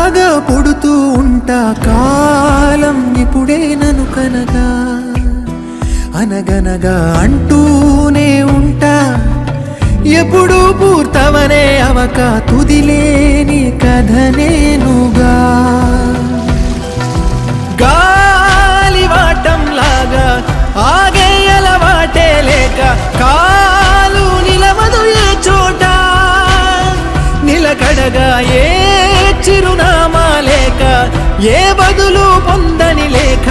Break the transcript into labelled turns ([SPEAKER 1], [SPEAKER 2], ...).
[SPEAKER 1] కథలాగా పుడుతూ ఉంటా కాలం ఇప్పుడే నన్ను కనగా అనగనగా అంటూనే ఉంటా ఎప్పుడు పూర్తవనే అవక తుదిలేని కథ నేనుగా గాలివాటంలాగా ఆగే అలవాటే లేక కాలు నిలవదు ఏ చోట నిలకడగా ఏ చిరునామా లేక ఏ బదులు పొందని లేక